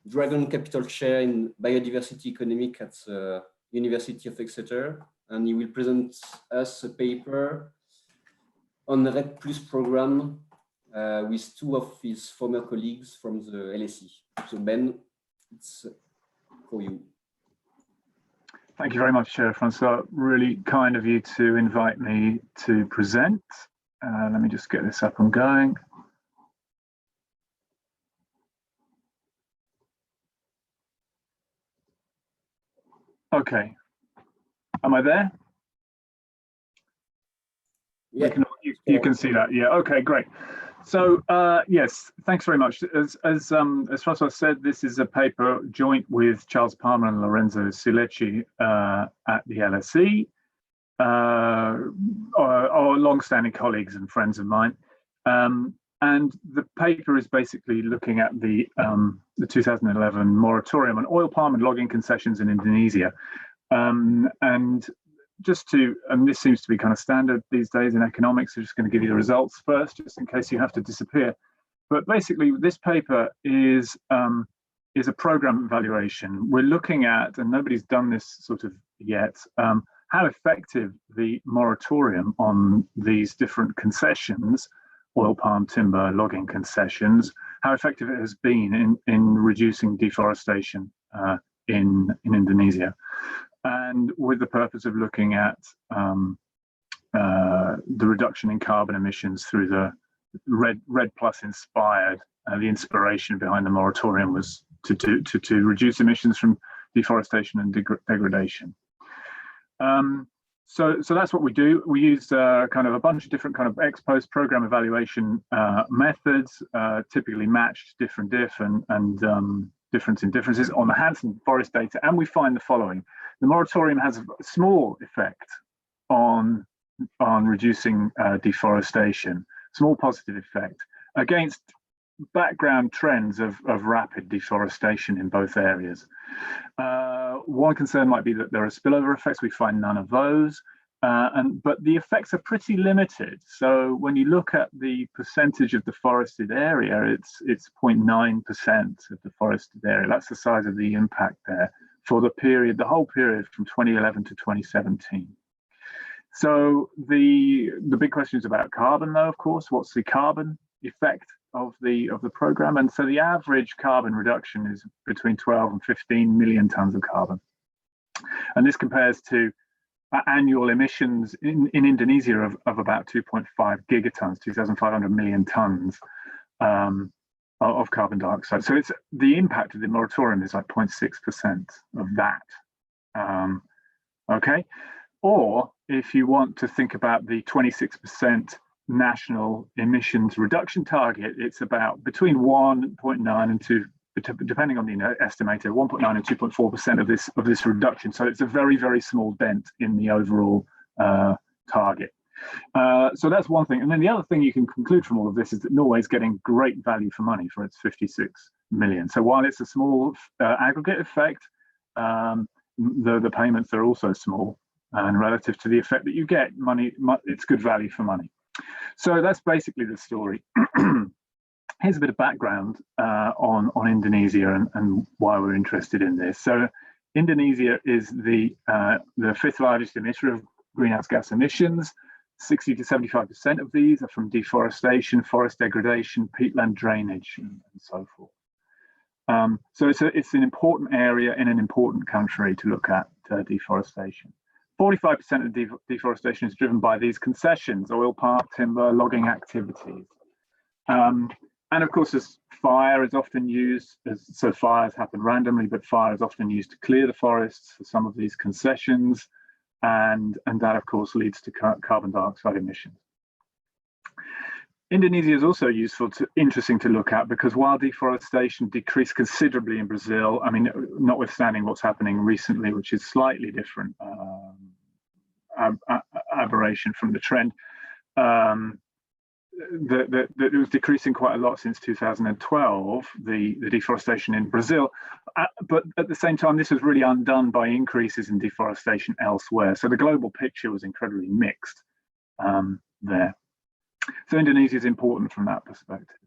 Dragon Capital Chair in Biodiversity Economic at the University of Exeter, and he will present us a paper on the REDD Plus program with two of his former colleagues from the LSE. So Ben, it's for you. Thank you very much, Francois. Really kind of you to invite me to present. Let me just get this up and going. Okay, am I there? Yeah, you can see that. Yeah. Okay, great. So yes, thanks very much. As Francois said, this is a paper joint with Charles Palmer and Lorenzo Sileci at the LSE, our long-standing colleagues and friends of mine. And the paper is basically looking at the 2011 moratorium on oil palm and logging concessions in Indonesia. And just to, and this seems to be kind of standard these days in economics, I'm just going to give you the results first, just in case you have to disappear. But basically, this paper is a program evaluation. We're looking at, and nobody's done this sort of yet, how effective the moratorium on these different concessions, oil palm, timber, logging concessions, how effective it has been in reducing deforestation in Indonesia. And with the purpose of looking at the reduction in carbon emissions through the REDD Plus inspired, the inspiration behind the moratorium was to reduce emissions from deforestation and degradation. So that's what we do. We use kind of a bunch of different kind of ex-post program evaluation methods, typically matched different diff and difference in differences on the Hansen forest data, and we find the following. The moratorium has a small effect on reducing deforestation, small positive effect, against background trends of rapid deforestation in both areas. One concern might be that there are spillover effects. We find none of those, but the effects are pretty limited. So when you look at the percentage of the forested area, it's 0.9% of the forested area. That's the size of the impact there for the period, the whole period from 2011 to 2017. So the big question is about carbon, though. Of course, what's the carbon effect of the program? And so the average carbon reduction is between 12 and 15 million tons of carbon, and this compares to annual emissions in Indonesia of about 2.5 gigatons, 2,500 million tons of carbon dioxide. So it's the impact of the moratorium is like 0.6% of that. Okay, or if you want to think about the 26% national emissions reduction target, it's about between 1.9 and 2, depending on the estimator, 1.9 and 2.4% of this reduction. So it's a very, very small dent in the overall target. So that's one thing. And then the other thing you can conclude from all of this is that Norway is getting great value for money for its 56 million. So while it's a small aggregate effect, the payments are also small, and relative to the effect that you get, it's good value for money. So that's basically the story. Here's a bit of background on Indonesia and why we're interested in this. So Indonesia is the fifth largest emitter of greenhouse gas emissions. 60 to 75% of these are from deforestation, forest degradation, peatland drainage, and so forth. So it's an important area in an important country to look at deforestation. 45% of deforestation is driven by these concessions, oil palm, timber, logging activities. And of course, as fire is often used, so fires happen randomly, but fire is often used to clear the forests for some of these concessions. And that, of course, leads to carbon dioxide emissions. Indonesia is also interesting to look at because while deforestation decreased considerably in Brazil, I mean, notwithstanding what's happening recently, which is slightly different aberration from the trend, it was decreasing quite a lot since 2012, the deforestation in Brazil. But at the same time, this was really undone by increases in deforestation elsewhere. So the global picture was incredibly mixed there. So Indonesia is important from that perspective.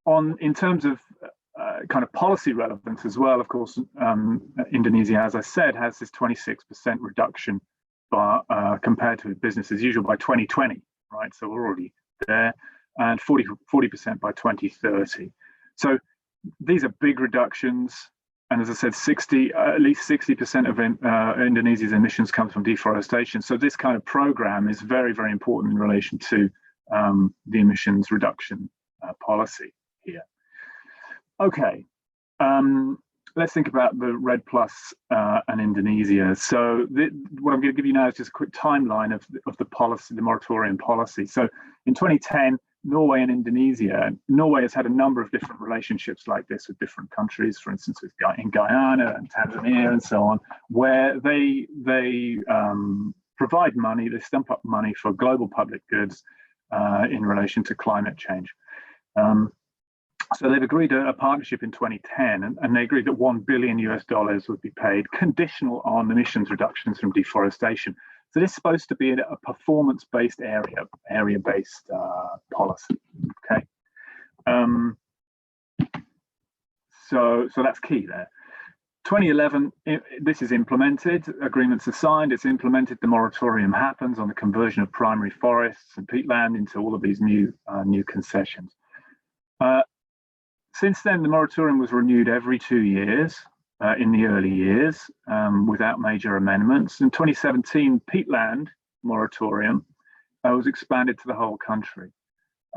in terms of kind of policy relevance as well, of course, Indonesia, as I said, has this 26% reduction compared to business as usual by 2020, right? So we're already there, and 40% by 2030. So these are big reductions. And as I said, at least 60% of Indonesia's emissions comes from deforestation. So this kind of program is very, very important in relation to the emissions reduction policy here. Okay, let's think about the REDD Plus and Indonesia. So what I'm going to give you now is just a quick timeline of the policy, the moratorium policy. So in 2010, Norway and Indonesia. Norway has had a number of different relationships like this with different countries, for instance, in Guyana and Tanzania and so on, where they provide money, they stump up money for global public goods in relation to climate change. So they've agreed a partnership in 2010, and they agreed that $1 billion would be paid, conditional on emissions reductions from deforestation. So this is supposed to be a performance-based area-based policy. Okay, so that's key there. 2011, this is implemented. Agreements are signed. It's implemented. The moratorium happens on the conversion of primary forests and peatland into all of these new concessions. Since then, the moratorium was renewed every 2 years in the early years without major amendments. In 2017, peatland moratorium was expanded to the whole country.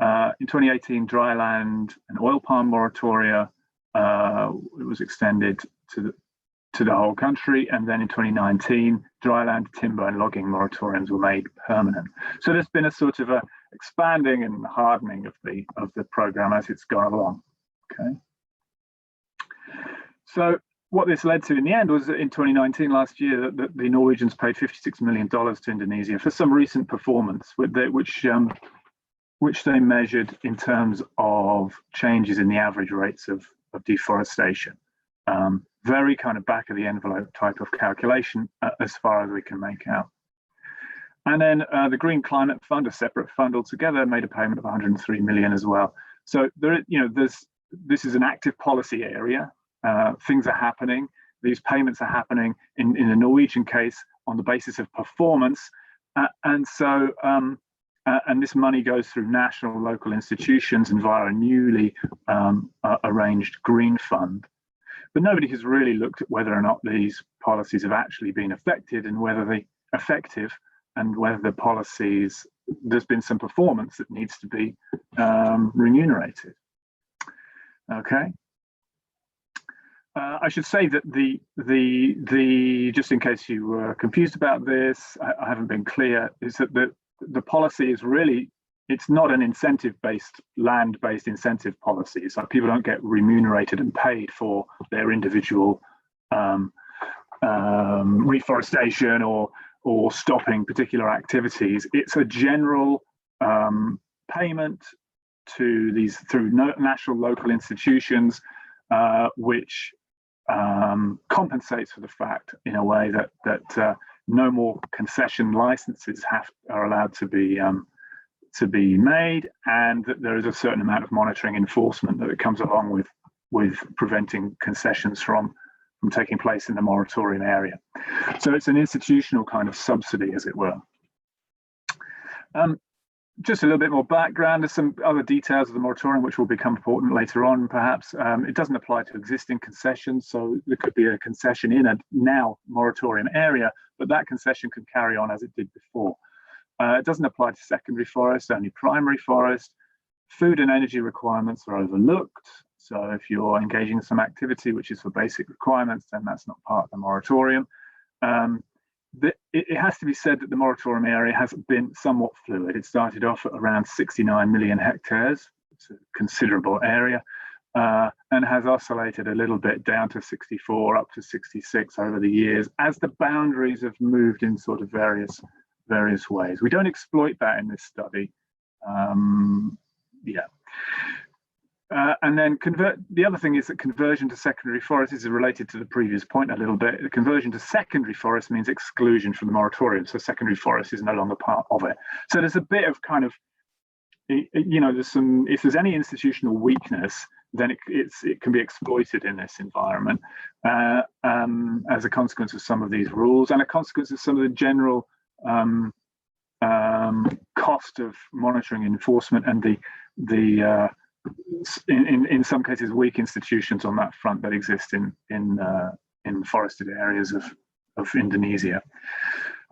In 2018, dryland and oil palm moratoria it was extended to the whole country, and then in 2019, dryland, timber, and logging moratoriums were made permanent. So there's been a sort of a expanding and hardening of the program as it's gone along. Okay. So what this led to in the end was that in 2019, last year, that the Norwegians paid $56 million to Indonesia for some recent performance, which they measured in terms of changes in the average rates of deforestation. Very kind of back of the envelope type of calculation as far as we can make out. And then the Green Climate Fund, a separate fund altogether, made a payment of 103 million as well. So this is an active policy area. Things are happening. These payments are happening in the Norwegian case on the basis of performance, and this money goes through national, local institutions and via a newly arranged green fund. But nobody has really looked at whether or not these policies have actually been effective and whether the policies, there's been some performance that needs to be remunerated. Okay. I should say that the just in case you were confused about this, I haven't been clear, is that the policy is really, it's not an incentive-based, land-based incentive policy. So people don't get remunerated and paid for their individual reforestation or stopping particular activities. It's a general payment to these through national, local institutions, which compensates for the fact, in a way, that no more concession licenses are allowed to be made, and that there is a certain amount of monitoring enforcement that comes along with preventing concessions from taking place in the moratorium area. So it's an institutional kind of subsidy, as it were. Just a little bit more background. There's some other details of the moratorium which will become important later on, perhaps. It doesn't apply to existing concessions, so there could be a concession in a now moratorium area, but that concession can carry on as it did before. It doesn't apply to secondary forest, only primary forest. Food and energy requirements are overlooked. So if you're engaging in some activity which is for basic requirements, then that's not part of the moratorium. It has to be said that the moratorium area has been somewhat fluid. It started off at around 69 million hectares. It's a considerable area, and has oscillated a little bit down to 64, up to 66 over the years, as the boundaries have moved in sort of various ways. We don't exploit that in this study. And then the other thing is that conversion to secondary forest is related to the previous point a little bit. The conversion to secondary forest means exclusion from the moratorium, so secondary forest is no longer part of it. So there's a bit of kind of you know, if there's any institutional weakness, then it can be exploited in this environment as a consequence of some of these rules and a consequence of some of the general cost of monitoring and enforcement and in some cases weak institutions on that front that exist in forested areas of Indonesia.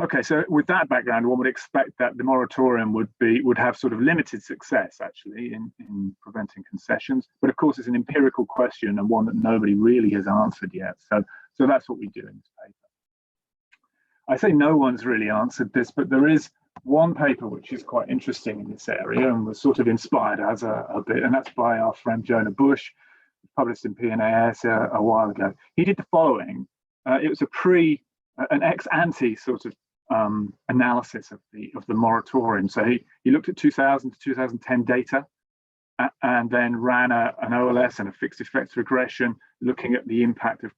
Okay, so with that background, one would expect that the moratorium would have sort of limited success actually in preventing concessions, but of course it's an empirical question and one that nobody really has answered yet. So that's what we do in this paper. I say no one's really answered this, but there is one paper which is quite interesting in this area and was sort of inspired as a bit, and that's by our friend Jonah Bush, published in PNAS a while ago. He did the following. It was an ex-ante sort of analysis of the moratorium. So he looked at 2000 to 2010 data and then ran an OLS and a fixed effects regression looking at the impact of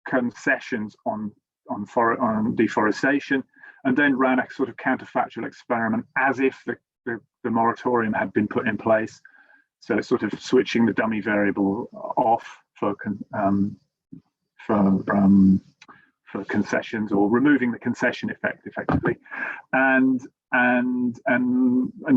concessions on deforestation, and then ran a sort of counterfactual experiment as if the moratorium had been put in place. So sort of switching the dummy variable off for concessions, or removing the concession effect effectively, and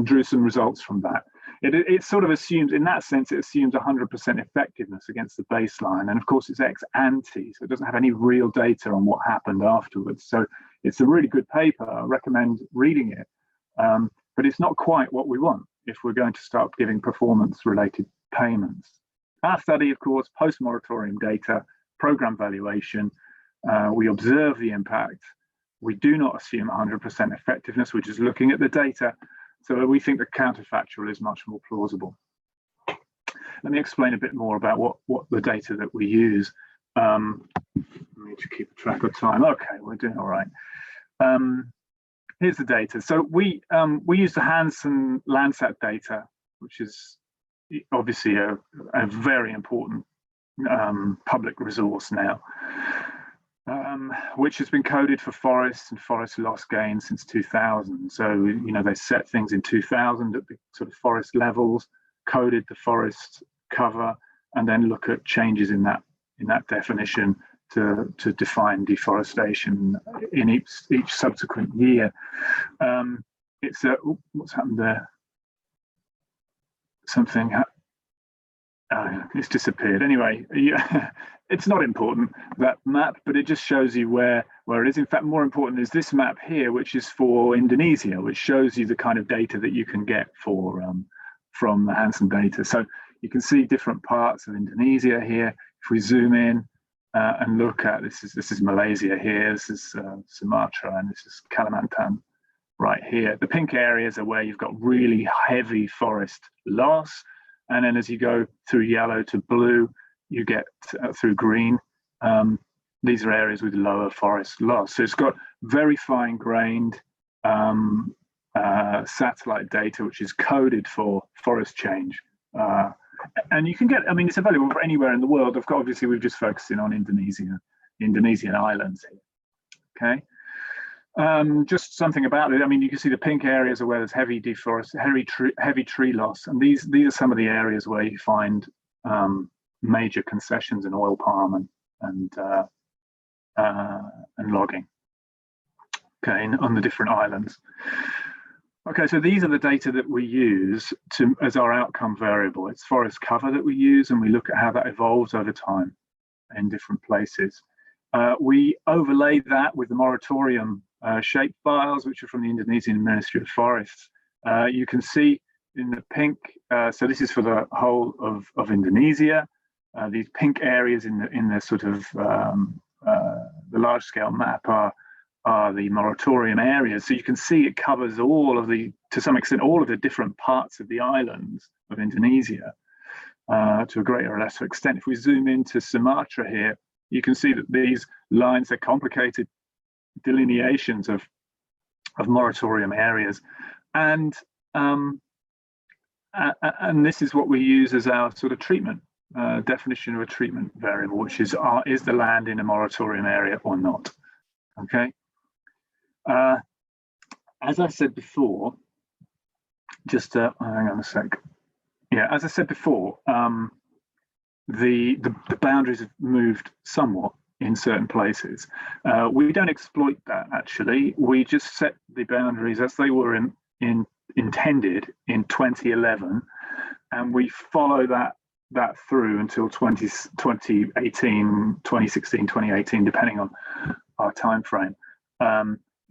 drew some results from that. It sort of assumes, in that sense, it assumes 100% effectiveness against the baseline, and of course it's ex ante, so it doesn't have any real data on what happened afterwards. So it's a really good paper. I recommend reading it, but it's not quite what we want if we're going to start giving performance-related payments. Our study, of course, post-moratorium data, program valuation. We observe the impact. We do not assume 100% effectiveness. We're just looking at the data. So we think the counterfactual is much more plausible. Let me explain a bit more about what the data that we use. I need to keep track of time. Okay, we're doing all right. Here's the data. So we use the Hansen Landsat data, which is obviously a very important public resource now, which has been coded for forests and forest loss gain since 2000. So, you know, they set things in 2000 at the sort of forest levels, coded the forest cover, and then look at changes in that definition to define deforestation in each subsequent year. It's what's happened there? Something it's disappeared. Anyway, yeah, it's not important, that map, but it just shows you where it is. In fact, more important is this map here, which is for Indonesia, which shows you the kind of data that you can get from the Hansen data. So you can see different parts of Indonesia here. If we zoom in and look at this is Malaysia here, this is Sumatra, and this is Kalimantan right here. The pink areas are where you've got really heavy forest loss. And then as you go through yellow to blue, you get through green. These are areas with lower forest loss. So it's got very fine-grained satellite data, which is coded for forest change. And you can get, I mean, it's available for anywhere in the world. Obviously, we're just focusing on Indonesian islands here. Okay. Just something about it. I mean, you can see the pink areas are where there's heavy tree loss, and these are some of the areas where you find major concessions in oil palm and logging. Okay, on the different islands. Okay, so these are the data that we use as our outcome variable. It's forest cover that we use, and we look at how that evolves over time in different places. We overlay that with the moratorium shape files, which are from the Indonesian Ministry of Forests. You can see in the pink, so this is for the whole of Indonesia. These pink areas in the sort of the large scale map are the moratorium areas. So you can see it covers to some extent, all of the different parts of the islands of Indonesia to a greater or lesser extent. If we zoom into Sumatra here, you can see that these lines are complicated delineations of moratorium areas, and this is what we use as our sort of treatment definition of a treatment variable, which is the land in a moratorium area or not? Okay. As I said before, just hang on a sec. Yeah, as I said before, the boundaries have moved somewhat in certain places. We don't exploit that, actually. We just set the boundaries as they were intended in 2011, and we follow that through until 2018, 2016, 2018, depending on our time frame.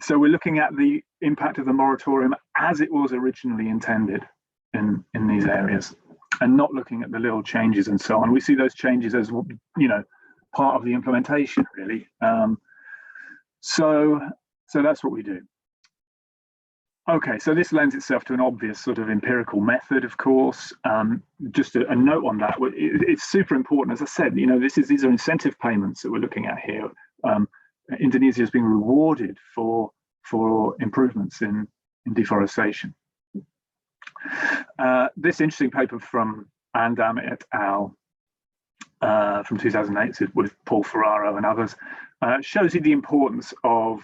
So we're looking at the impact of the moratorium as it was originally intended in these areas, and not looking at the little changes and so on. We see those changes as, you know, part of the implementation, really. So that's what we do. Okay, so this lends itself to an obvious sort of empirical method, of course. Just a note on that, it's super important. As I said, you know, these are incentive payments that we're looking at here. Indonesia is being rewarded for improvements in deforestation. This interesting paper from Andam et al. From 2008 with Paul Ferraro and others shows you the importance of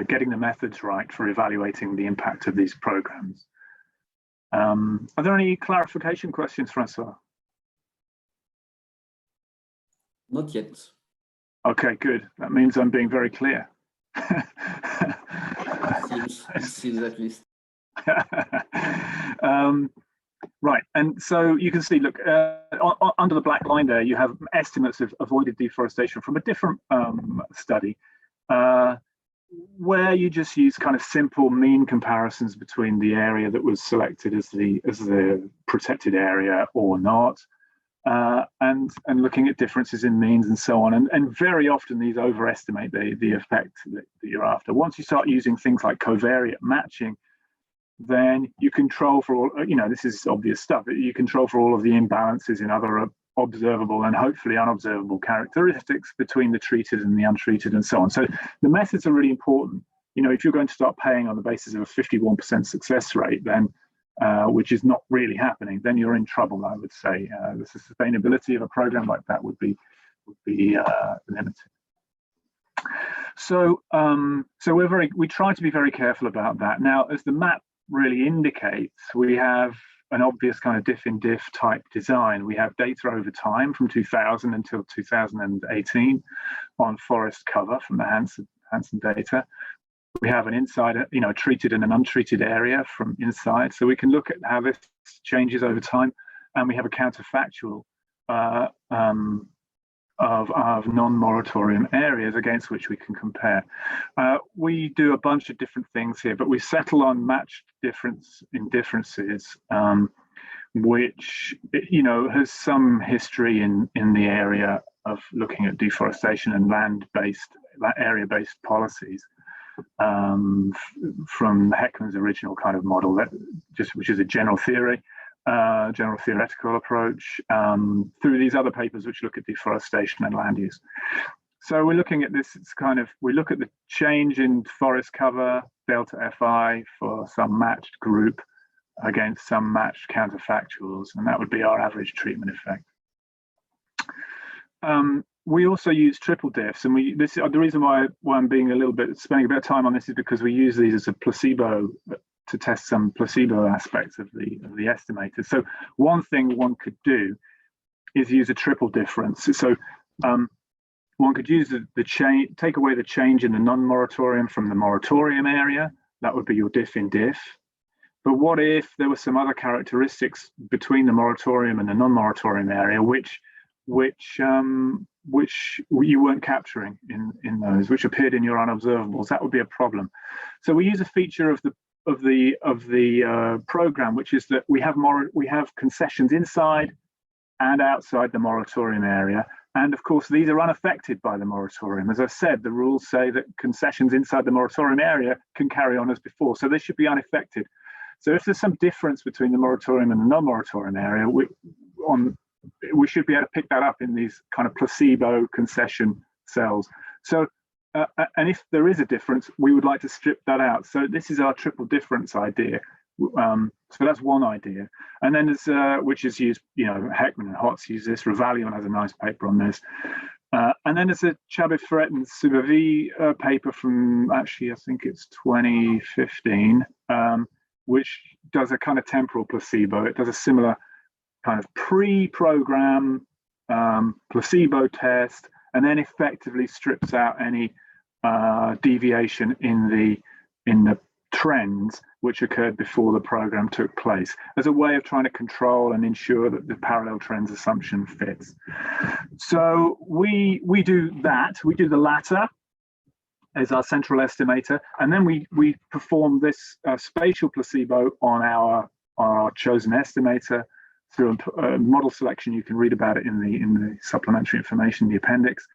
getting the methods right for evaluating the impact of these programs. Are there any clarification questions, Francois? Not yet. Okay, good. That means I'm being very clear. It seems at least. Right, and so you can see, look, under the black line there, you have estimates of avoided deforestation from a different study, where you just use kind of simple mean comparisons between the area that was selected as the protected area or not, and looking at differences in means and so on. And very often these overestimate the effect that you're after. Once you start using things like covariate matching, then you control for all, you know, this is obvious stuff, but you control for all of the imbalances in other observable and hopefully unobservable characteristics between the treated and the untreated and so on. So the methods are really important. You know, if you're going to start paying on the basis of a 51% success rate, then which is not really happening, then you're in trouble, I would say. The sustainability of a program like that would be limited. So we try to be very careful about that. Now, as the map really indicates, we have an obvious kind of diff in diff type design. We have data over time from 2000 until 2018 on forest cover from the Hansen data. We have an inside, you know, treated and an untreated area from inside, so we can look at how this changes over time, and we have a counterfactual of non-moratorium areas against which we can compare. We do a bunch of different things here, but we settle on matched difference in differences, which, you know, has some history in the area of looking at deforestation and land-based, area-based policies, from Heckman's original kind of model, which is a general theory. General theoretical approach, through these other papers which look at deforestation and land use. So we're looking at this, it's kind of, we look at the change in forest cover, delta FI for some matched group against some matched counterfactuals, and that would be our average treatment effect. We also use triple diffs, and the reason why I'm being spending a bit of time on this is because we use these as a placebo to test some placebo aspects of the estimator. So one thing one could do is use a triple difference. So one could use the change, take away the change in the non-moratorium from the moratorium area. That would be your diff in diff. But what if there were some other characteristics between the moratorium and the non-moratorium area which you weren't capturing in those, which appeared in your unobservables? That would be a problem. So we use a feature of the program, which is that we have concessions inside and outside the moratorium area, and of course these are unaffected by the moratorium. As I said, the rules say that concessions inside the moratorium area can carry on as before, so they should be unaffected. So if there's some difference between the moratorium and the non-moratorium area, we should be able to pick that up in these kind of placebo concession cells. So and if there is a difference, we would like to strip that out. So this is our triple difference idea. So that's one idea. And then there's which is used, you know, Heckman and Hotz use this. Revalion has a nice paper on this. And then there's a Chabet-Ferret and Subavi paper from, actually, I think it's 2015, which does a kind of temporal placebo. It does a similar kind of pre-program placebo test, and then effectively strips out any deviation in the trends which occurred before the program took place, as a way of trying to control and ensure that the parallel trends assumption fits. So we do that. We do the latter as our central estimator, and then we perform this spatial placebo on our chosen estimator through a model selection. You can read about it in the supplementary information, the appendix,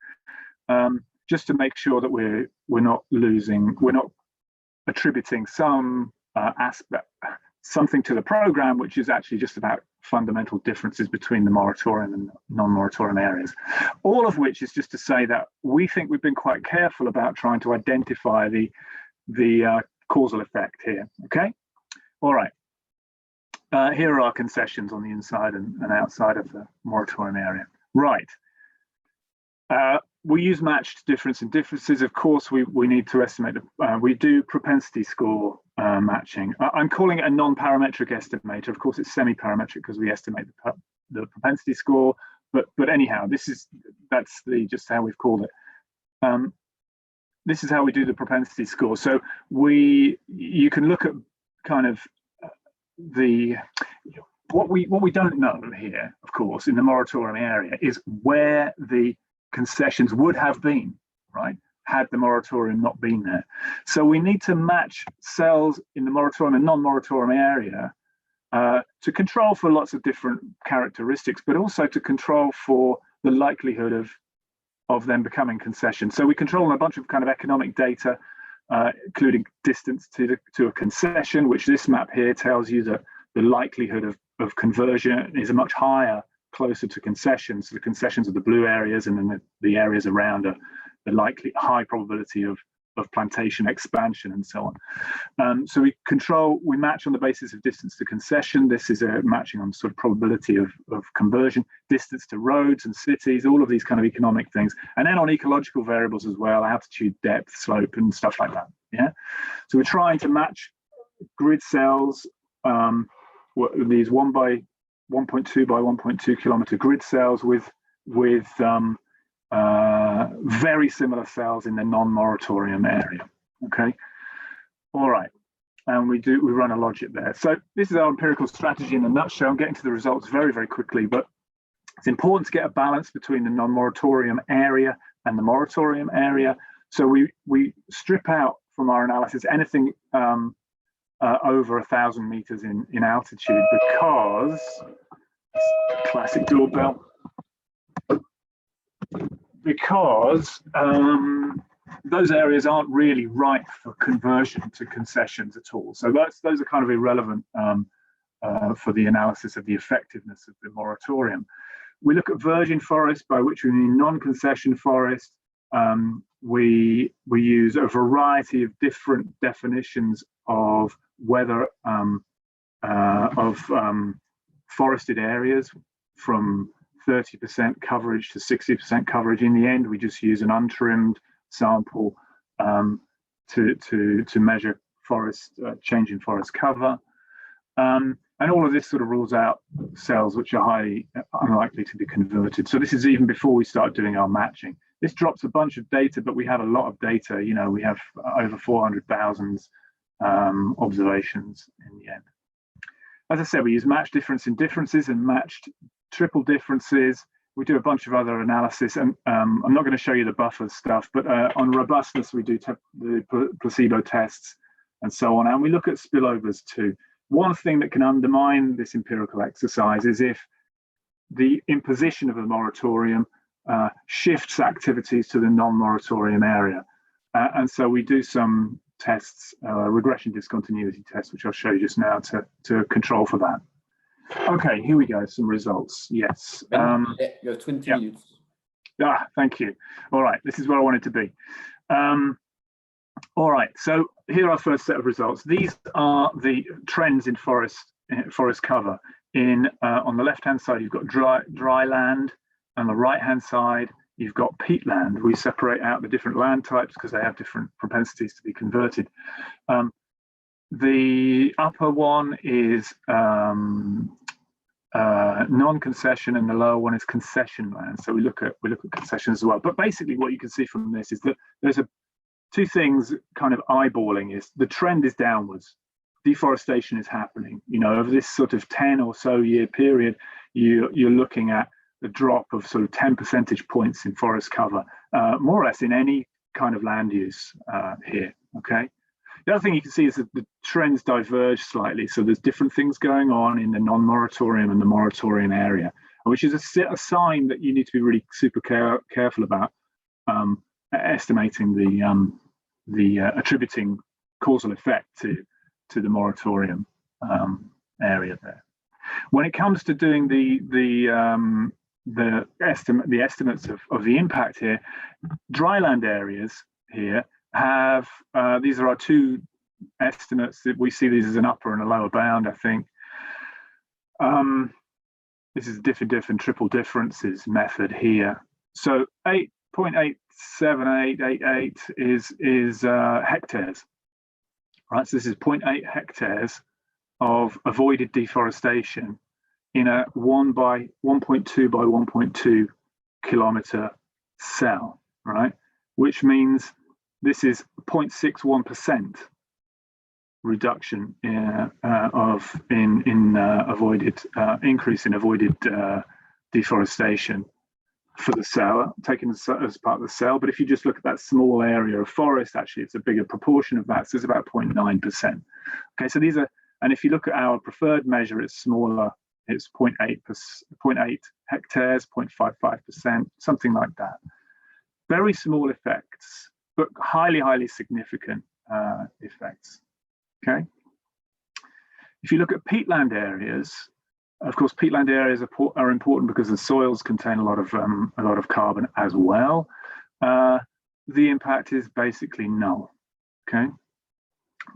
just to make sure that we're not attributing some aspect, something to the program, which is actually just about fundamental differences between the moratorium and non-moratorium areas. All of which is just to say that we think we've been quite careful about trying to identify the causal effect here. Okay, all right. Here are our concessions on the inside and outside of the moratorium area. Right. We use matched difference and differences. Of course, we need to estimate. We do propensity score matching. I'm calling it a non-parametric estimator. Of course, it's semi-parametric because we estimate the propensity score. But anyhow, that's just how we've called it. This is how we do the propensity score. So you can look at kind of what we don't know here, of course, in the moratorium area is where the concessions would have been, right, had the moratorium not been there. So we need to match cells in the moratorium and non-moratorium area to control for lots of different characteristics, but also to control for the likelihood of them becoming concessions. So we control on a bunch of kind of economic data, including distance to a concession, which this map here tells you that the likelihood of conversion is a much higher closer to concessions. So the concessions are the blue areas, and then the areas around are the likely high probability of plantation expansion and so on. So we match on the basis of distance to concession. This is a matching on sort of probability of conversion, distance to roads and cities, all of these kind of economic things. And then on ecological variables as well, altitude, depth, slope, and stuff like that. Yeah. So we're trying to match grid cells, these 1 by 1.2 by 1.2 kilometer grid cells with very similar cells in the non-moratorium area. Okay, all right, and we run a logic there. So this is our empirical strategy in a nutshell. I'm getting to the results very, very quickly, but it's important to get a balance between the non-moratorium area and the moratorium area. So we strip out from our analysis anything over 1,000 meters in altitude, because classic doorbell, because those areas aren't really ripe for conversion to concessions at all. So those are kind of irrelevant for the analysis of the effectiveness of the moratorium. We look at virgin forest, by which we mean non-concession forest. We use a variety of different definitions of whether forested areas, from 30% coverage to 60% coverage. In the end, we just use an untrimmed sample to measure forest change in forest cover. And all of this sort of rules out cells which are highly unlikely to be converted. So this is even before we start doing our matching. This drops a bunch of data, but we have a lot of data. You know, we have over 400,000 observations in the end. As I said, we use matched difference in differences and matched triple differences. We do a bunch of other analysis, and I'm not going to show you the buffer stuff, but on robustness, we do the placebo tests and so on. And we look at spillovers too. One thing that can undermine this empirical exercise is if the imposition of a moratorium shifts activities to the non-moratorium area. And so we do some tests, regression discontinuity tests, which I'll show you just now to control for that. Okay, here we go, some results. Yes. You have 20 minutes. Thank you. All right, this is where I wanted to be. All right, so here are our first set of results. These are the trends in forest cover. On the left-hand side, you've got dry land. On the right-hand side, you've got peatland. We separate out the different land types because they have different propensities to be converted. The upper one is non-concession, and the lower one is concession land. So we look at concessions as well. But basically, what you can see from this is that there's two things kind of eyeballing. Is the trend is downwards. Deforestation is happening. You know, over this sort of 10 or so year period, you're looking at a drop of sort of 10 percentage points in forest cover, more or less in any kind of land use here. Okay. The other thing you can see is that the trends diverge slightly. So there's different things going on in the non-moratorium and the moratorium area, which is a sign that you need to be really super careful about estimating the attributing causal effect to the moratorium area there. When it comes to doing the estimates of the impact here, dryland areas here have these are our two estimates. That we see these as an upper and a lower bound, I think. This is diff and triple differences method here. So 8.87888 is hectares, right? So this is 0.8 hectares of avoided deforestation in a 1 by 1.2 by 1.2 kilometer cell, right? Which means this is 0.61% reduction in avoided increase in avoided deforestation for the cell, taken as part of the cell. But if you just look at that small area of forest, actually it's a bigger proportion of that. So it's about 0.9%. Okay, so these are, and if you look at our preferred measure, it's smaller. It's 0.8 hectares, 0.55%, something like that. Very small effects, but highly significant effects. Okay. If you look at peatland areas, of course, peatland areas are important because the soils contain a lot of carbon as well. The impact is basically null. Okay.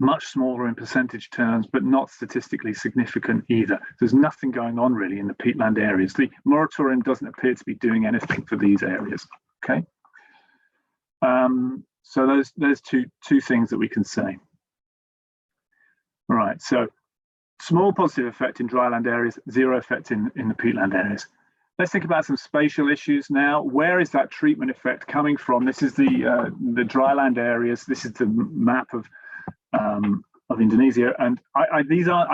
Much smaller in percentage terms, but not statistically significant either. There's nothing going on really in the peatland areas. The moratorium doesn't appear to be doing anything for these areas. Okay. So there's two things that we can say. All right, so small positive effect in dryland areas, zero effect in the peatland areas. Let's think about some spatial issues now. Where is that treatment effect coming from? This is the dryland areas. This is the map of Indonesia, and I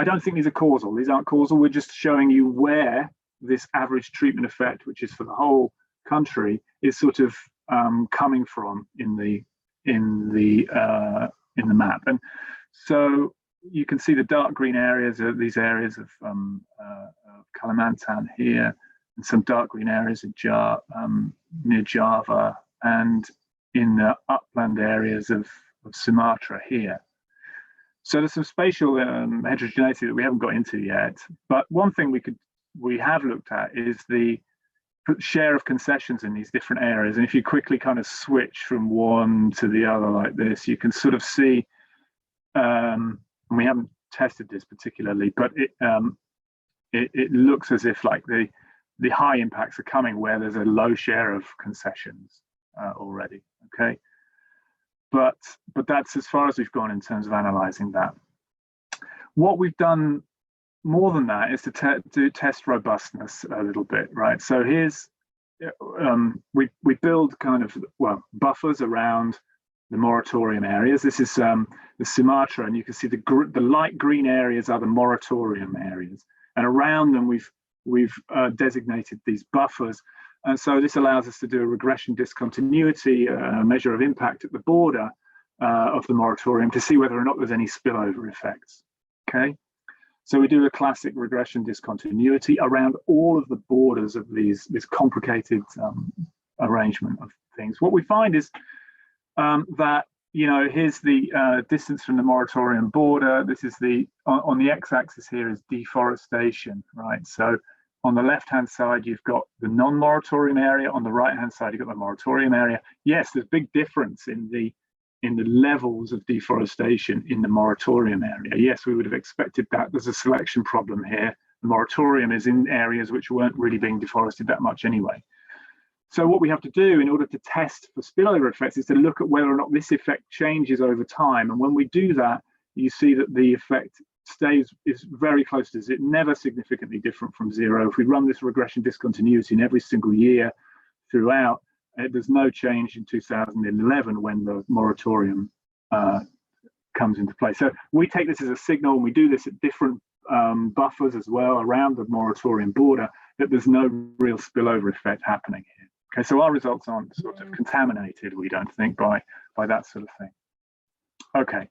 don't think these are causal. These aren't causal. We're just showing you where this average treatment effect, which is for the whole country, is sort of coming from in the map. And so you can see the dark green areas are these areas of Kalimantan here, and some dark green areas in near Java, and in the upland areas of Sumatra here. So there's some spatial heterogeneity that we haven't got into yet. But one thing we have looked at is the share of concessions in these different areas. And if you quickly kind of switch from one to the other like this, you can sort of see, and we haven't tested this particularly, but it looks as if like the high impacts are coming where there's a low share of concessions already. Okay. But that's as far as we've gone in terms of analysing that. What we've done more than that is to test robustness a little bit, right? So here's we build kind of buffers around the moratorium areas. This is the Sumatra, and you can see the light green areas are the moratorium areas, and around them we've designated these buffers. And so this allows us to do a regression discontinuity, measure of impact at the border of the moratorium to see whether or not there's any spillover effects. Okay, so we do a classic regression discontinuity around all of the borders of this complicated arrangement of things. What we find is that, here's the distance from the moratorium border. This is on the x-axis here is deforestation, right? So on the left-hand side, you've got the non-moratorium area. On the right-hand side, you've got the moratorium area. Yes, there's big difference in the levels of deforestation in the moratorium area. Yes, we would have expected that. There's a selection problem here. The moratorium is in areas which weren't really being deforested that much anyway. So what we have to do in order to test for spillover effects is to look at whether or not this effect changes over time. And when we do that, you see that the effect is very close to zero, never significantly different from zero. If we run this regression discontinuity in every single year throughout, there's no change in 2011 when the moratorium comes into play. So we take this as a signal, and we do this at different buffers as well around the moratorium border, that there's no real spillover effect happening here. Okay, so our results aren't sort of contaminated, we don't think, by that sort of thing. Okay.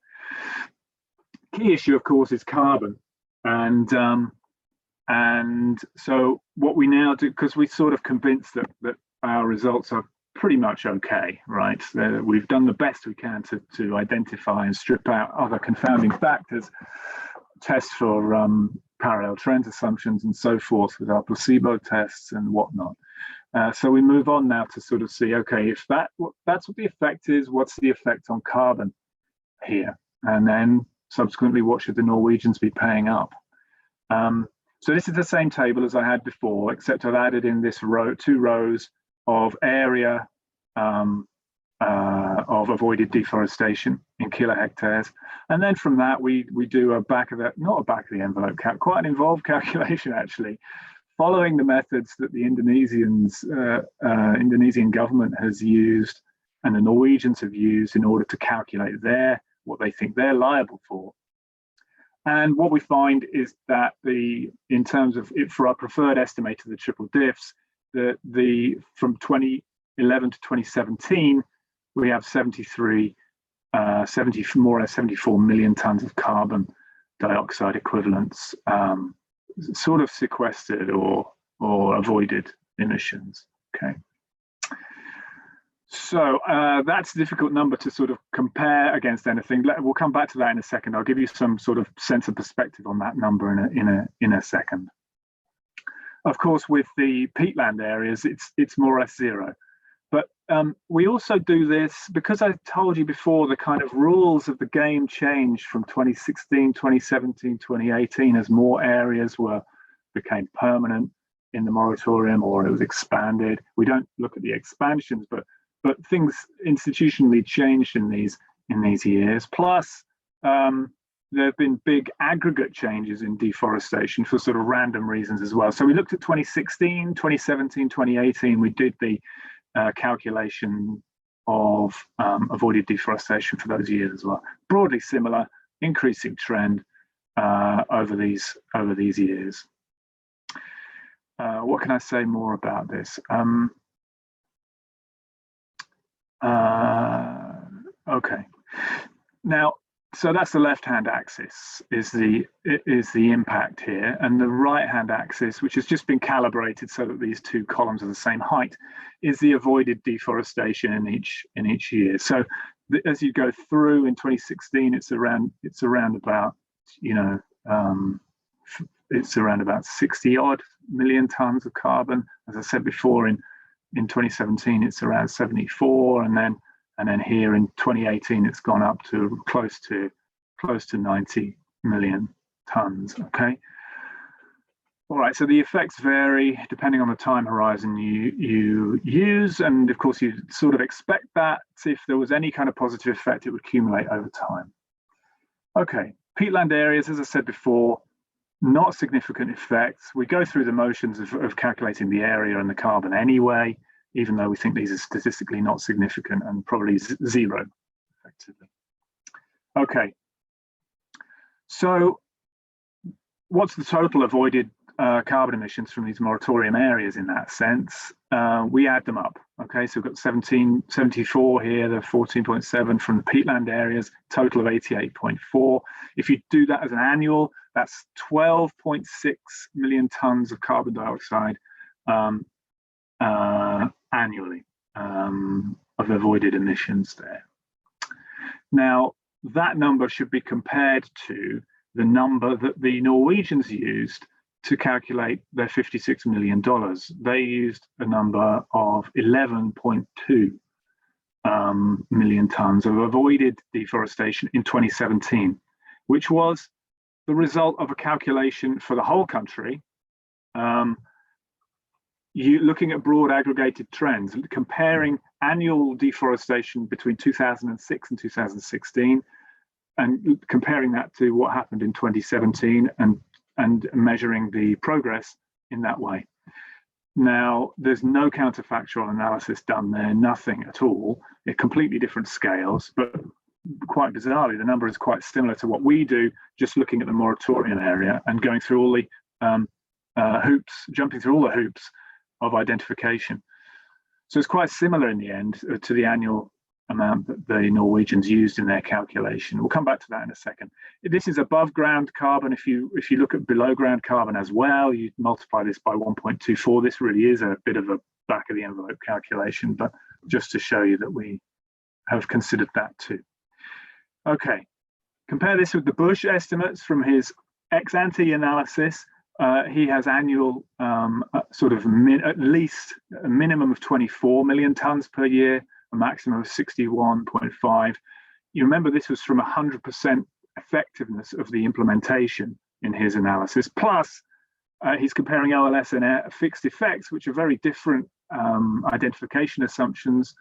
Key issue, of course, is carbon, and so what we now do, because we're sort of convinced that our results are pretty much okay, right? We've done the best we can to identify and strip out other confounding factors, test for parallel trends assumptions and so forth with our placebo tests and whatnot. So we move on now to sort of see, okay, if that's what the effect is, what's the effect on carbon here? And then subsequently, what should the Norwegians be paying up? So this is the same table as I had before, except I've added in this row, 2 rows of area of avoided deforestation in kilohectares. And then from that, we do a back of the, not a back of the envelope, quite an involved calculation actually, following the methods that the Indonesian government has used and the Norwegians have used in order to calculate what they think they're liable for. And what we find is that in terms of it, for our preferred estimate of the triple diffs, from 2011 to 2017, we have more or less 74 million tons of carbon dioxide equivalents, sort of sequestered or avoided emissions. Okay. So that's a difficult number to sort of compare against anything. We'll come back to that in a second. I'll give you some sort of sense of perspective on that number in a second. Of course, with the peatland areas, it's more or less zero. But we also do this because I told you before the kind of rules of the game changed from 2016, 2017, 2018 as more areas became permanent in the moratorium or it was expanded. We don't look at the expansions, but things institutionally changed in these years. Plus, there have been big aggregate changes in deforestation for sort of random reasons as well. So we looked at 2016, 2017, 2018. We did the calculation of avoided deforestation for those years as well. Broadly similar, increasing trend over these years. What can I say more about this? Okay, now, so that's the left-hand axis is the impact here, and the right-hand axis, which has just been calibrated so that these two columns are the same height, is the avoided deforestation in each year. So as you go through in 2016, it's around about, it's around about 60 odd million tons of carbon. As I said before, in 2017 it's around 74, and then here in 2018 it's gone up to close to 90 million tons. Okay. All right, so the effects vary depending on the time horizon you use, and of course you sort of expect that if there was any kind of positive effect, it would accumulate over time. Okay, peatland areas, as I said before, not significant effects. We go through the motions of calculating the area and the carbon anyway, even though we think these are statistically not significant and probably zero, effectively. Okay, so what's the total avoided carbon emissions from these moratorium areas in that sense? We add them up. Okay, so we've got 74 here, the 14.7 from the peatland areas, total of 88.4. If you do that as an annual, that's 12.6 million tons of carbon dioxide annually of avoided emissions there. Now, that number should be compared to the number that the Norwegians used to calculate their $56 million. They used a number of 11.2 million tons of avoided deforestation in 2017, which was the result of a calculation for the whole country looking at broad aggregated trends, comparing annual deforestation between 2006 and 2016, and comparing that to what happened in 2017, and measuring the progress in that way. Now, there's no counterfactual analysis done there, nothing at all. They're completely different scales, but quite bizarrely, the number is quite similar to what we do, just looking at the moratorium area and going through all the hoops, jumping through all the hoops of identification. So it's quite similar in the end to the annual amount that the Norwegians used in their calculation. We'll come back to that in a second. This is above ground carbon. If you look at below ground carbon as well, you multiply this by 1.24. This really is a bit of a back of the envelope calculation, but just to show you that we have considered that too. Okay, compare this with the Bush estimates from his ex-ante analysis. He has annual at least a minimum of 24 million tons per year, a maximum of 61.5. You remember this was from 100% effectiveness of the implementation in his analysis. Plus, he's comparing OLS and fixed effects, which are very different identification assumptions.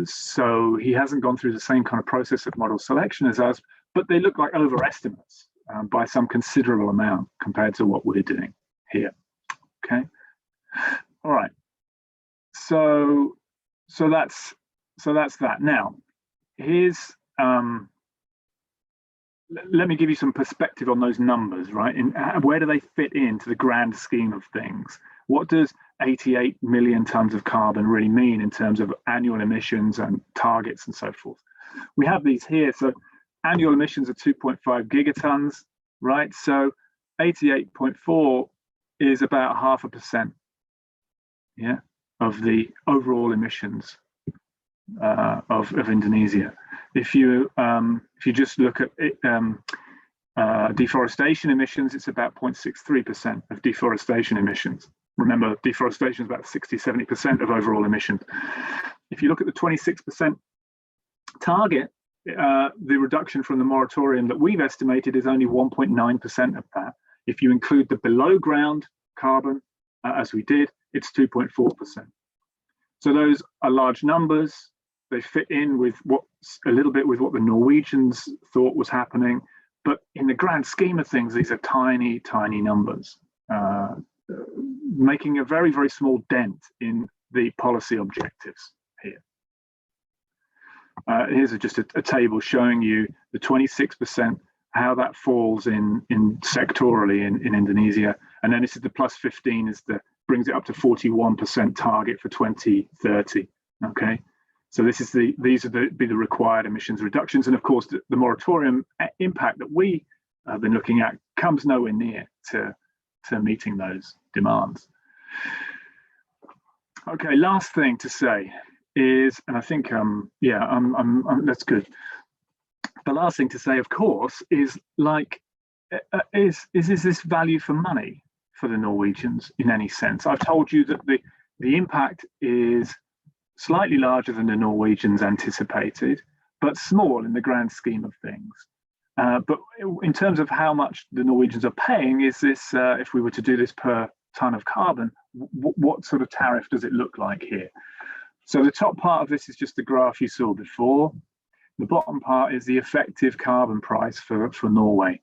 So he hasn't gone through the same kind of process of model selection as us, but they look like overestimates by some considerable amount compared to what we're doing here. Okay, all right. So that's that. Now, here's let me give you some perspective on those numbers, right? And where do they fit into the grand scheme of things? What does 88 million tons of carbon really mean in terms of annual emissions and targets and so forth? We have these here. So annual emissions are 2.5 gigatons, right? So 88.4 is about 0.5%, yeah, of the overall emissions of Indonesia. If you just look at it, deforestation emissions, it's about 0.63% of deforestation emissions. Remember, deforestation is about 60–70% of overall emissions. If you look at the 26% target, the reduction from the moratorium that we've estimated is only 1.9% of that. If you include the below ground carbon, as we did, it's 2.4%. So those are large numbers. They fit in with a little bit with what the Norwegians thought was happening, but in the grand scheme of things, these are tiny, tiny numbers, making a very, very small dent in the policy objectives here. Here's just a table showing you the 26%, how that falls in sectorally in Indonesia, and then this is the plus 15 brings it up to 41% target for 2030. Okay, so these are the required emissions reductions, and of course the moratorium impact that we have been looking at comes nowhere near to meeting those demands. Okay, last thing to say is, and I think that's good. The last thing to say, of course, is is this value for money for the Norwegians in any sense? I've told you that the impact is slightly larger than the Norwegians anticipated, but small in the grand scheme of things. But in terms of how much the Norwegians are paying, is this, if we were to do this per ton of carbon, what sort of tariff does it look like here? So the top part of this is just the graph you saw before. The bottom part is the effective carbon price for Norway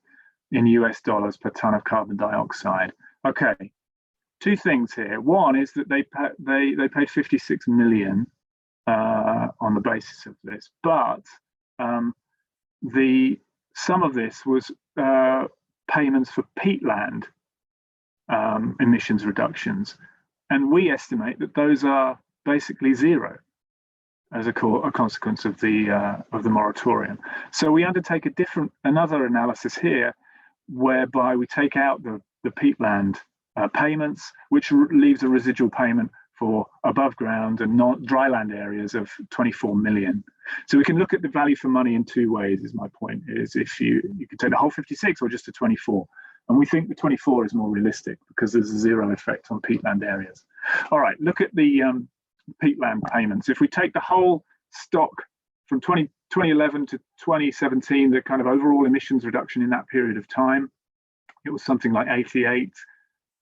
in US dollars per ton of carbon dioxide. Okay, two things here. One is that they paid 56 million on the basis of this, but some of this was payments for peatland emissions reductions, and we estimate that those are basically zero as a consequence of the moratorium. So we undertake another analysis here, whereby we take out the peatland payments, which leaves a residual payment for above ground and dryland areas of 24 million. So we can look at the value for money in two ways, is my point, is if you could take the whole 56 or just the 24. And we think the 24 is more realistic because there's a zero effect on peatland areas. All right, look at the peatland payments. If we take the whole stock from 2011 to 2017, the kind of overall emissions reduction in that period of time, it was something like 88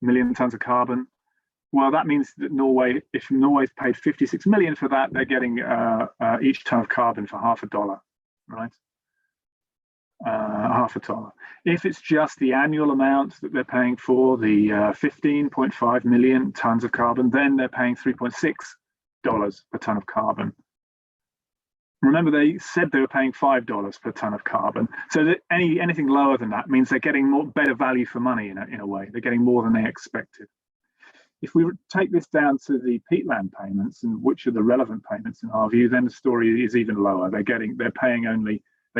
million tons of carbon. well, that means that Norway, if Norway's paid 56 million for that, they're getting each ton of carbon for $0.50, right? $0.50. If it's just the annual amount that they're paying for the 15.5 million tons of carbon, then they're paying $3.6 per ton of carbon. Remember, they said they were paying $5 per ton of carbon. So that anything lower than that means they're getting better value for money in a way. They're getting more than they expected. If we take this down to the peatland payments, and which are the relevant payments in our view, then the story is even lower. They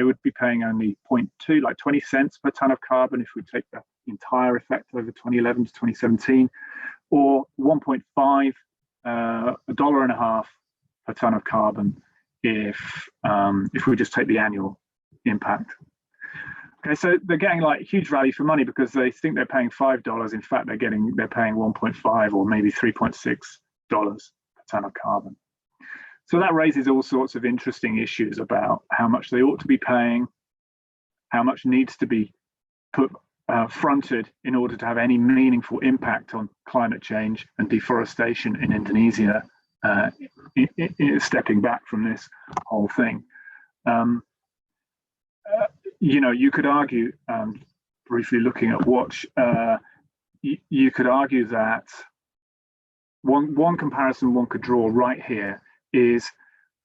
would be paying only 0.2, like 20 cents per ton of carbon if we take the entire effect over 2011 to 2017, or 1.5, $1.50 per ton of carbon if we just take the annual impact. Okay, so they're getting like huge value for money because they think they're paying $5. In fact, they're paying 1.5 or maybe $3.6 per ton of carbon. So that raises all sorts of interesting issues about how much they ought to be paying, how much needs to be fronted in order to have any meaningful impact on climate change and deforestation in Indonesia, stepping back from this whole thing. You could argue, briefly looking at Watch, you could argue that one comparison one could draw right here is,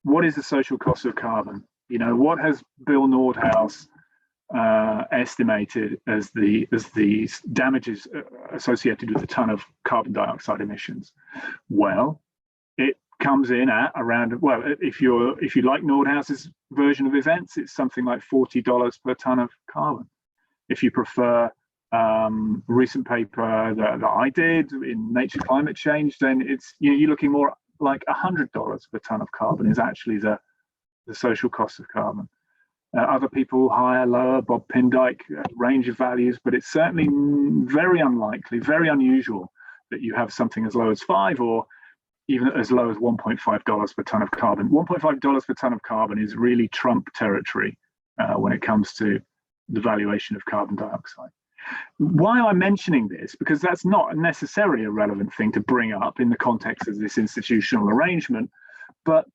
what is the social cost of carbon? What has Bill Nordhaus estimated as the damages associated with a ton of carbon dioxide emissions? Well, it comes in at around, well, if you like Nordhaus's version of events, it's something like $40 per ton of carbon. If you prefer recent paper that I did in Nature Climate Change, then it's you're looking more like $100 per ton of carbon is actually the social cost of carbon. Other people, higher, lower, Bob Pindyke, range of values, but it's certainly very unlikely, very unusual that you have something as low as $5 or even as low as $1.5 per ton of carbon. $1.5 per ton of carbon is really Trump territory when it comes to the valuation of carbon dioxide. Why am I mentioning this? Because that's not necessarily a relevant thing to bring up in the context of this institutional arrangement, but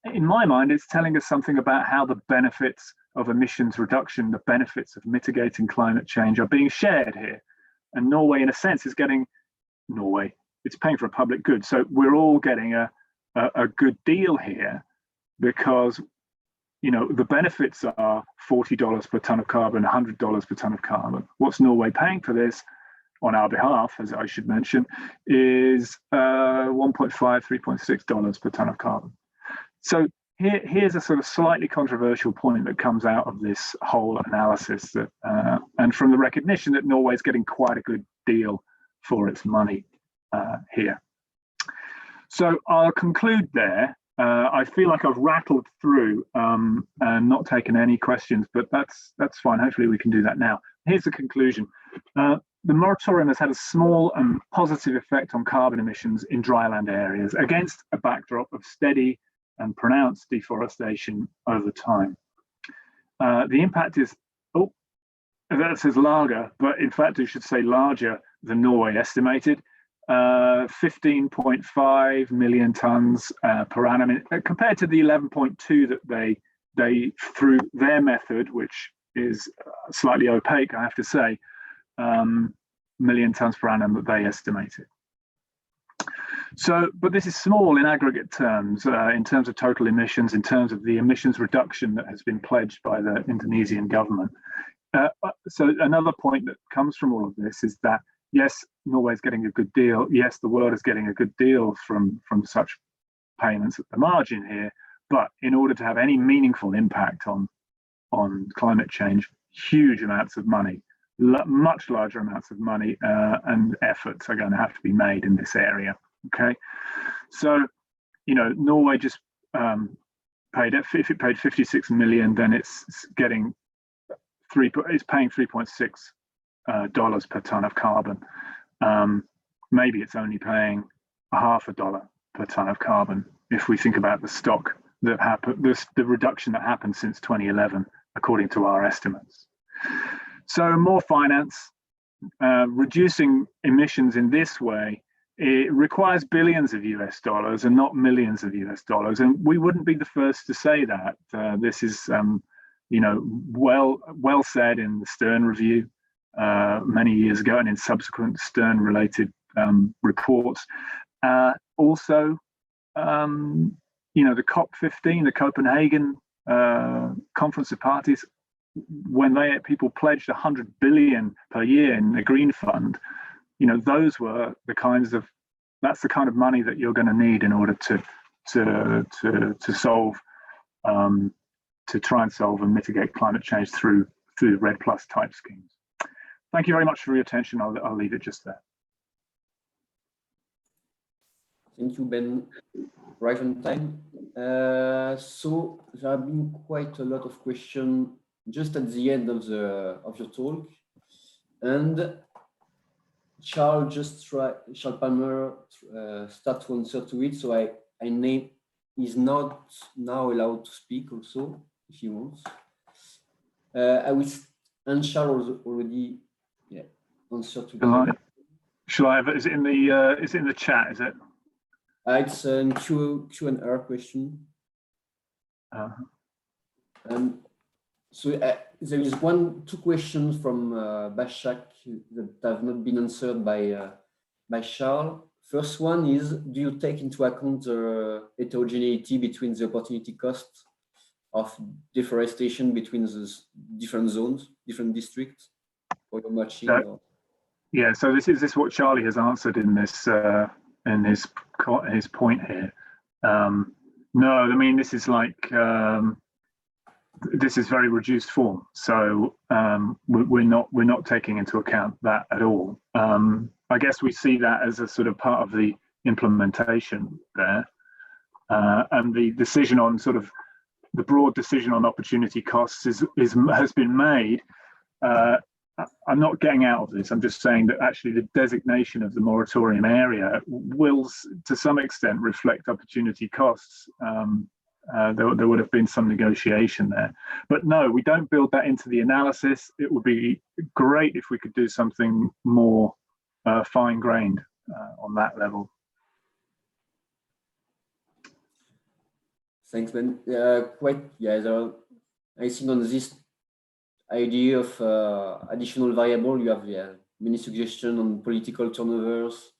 in my mind, it's telling us something about how the benefits of emissions reduction, the benefits of mitigating climate change are being shared here. And Norway, in a sense, is getting, it's paying for a public good. So we're all getting a good deal here because the benefits are $40 per ton of carbon, $100 per ton of carbon. What's Norway paying for this on our behalf, as I should mention, is $1.5, $3.6 per ton of carbon. So here's a sort of slightly controversial point that comes out of this whole analysis, that, and from the recognition that Norway's getting quite a good deal for its money here. So I'll conclude there. I feel like I've rattled through and not taken any questions, but that's fine. Hopefully we can do that now. Here's the conclusion. The moratorium has had a small and positive effect on carbon emissions in dryland areas against a backdrop of steady and pronounced deforestation over time. The impact is, that says larger, but in fact it should say larger than Norway estimated. 15.5 million tons per annum, compared to the 11.2 that they through their method, which is slightly opaque, I have to say, million tons per annum that they estimated. So, but this is small in aggregate terms, in terms of total emissions, in terms of the emissions reduction that has been pledged by the Indonesian government. So another point that comes from all of this is that, yes, Norway's getting a good deal. Yes, the world is getting a good deal from such payments at the margin here. But in order to have any meaningful impact on climate change, huge amounts of money, much larger amounts of money and efforts are going to have to be made in this area. Okay, so Norway just paid, if it paid 56 million, then it's getting it's paying $3.6 per ton of carbon. Maybe it's only paying $0.50 per ton of carbon if we think about the stock that happened, the reduction that happened since 2011, according to our estimates. So more finance, reducing emissions in this way it requires billions of US dollars and not millions of US dollars. And we wouldn't be the first to say that. This is, well said in the Stern review many years ago and in subsequent Stern-related reports. Also, the COP15, the Copenhagen Conference of Parties, when people pledged 100 billion per year in the Green Fund, those were that's the kind of money that you're going to need in order to solve, to try and solve and mitigate climate change through REDD+ type schemes. Thank you very much for your attention. I'll leave it just there. Thank you, Ben. Right on time. So there have been quite a lot of questions just at the end of your talk, and Charles Palmer start to answer to it. So I name is not now allowed to speak also if he wants. And Charles already answered to that. Shall I have it? Is it in the chat? Is it? It's a Q&A question. So there is two questions from Bashak that have not been answered by Charles. First one is, do you take into account the heterogeneity between the opportunity cost of deforestation between the different zones, different districts, for your matching? Yeah, so this is what Charlie has answered in this in his point here. No, I mean, this is like this is very reduced form, so we're not taking into account that at all. I guess we see that as a sort of part of the implementation there, and the decision on sort of the broad decision on opportunity costs has been made. I'm not getting out of this. I'm just saying that actually the designation of the moratorium area will, to some extent, reflect opportunity costs. There would have been some negotiation there. But no, we don't build that into the analysis. It would be great if we could do something more fine-grained on that level. Thanks, Ben. I think on this idea of additional variable, you have many suggestions on political turnovers,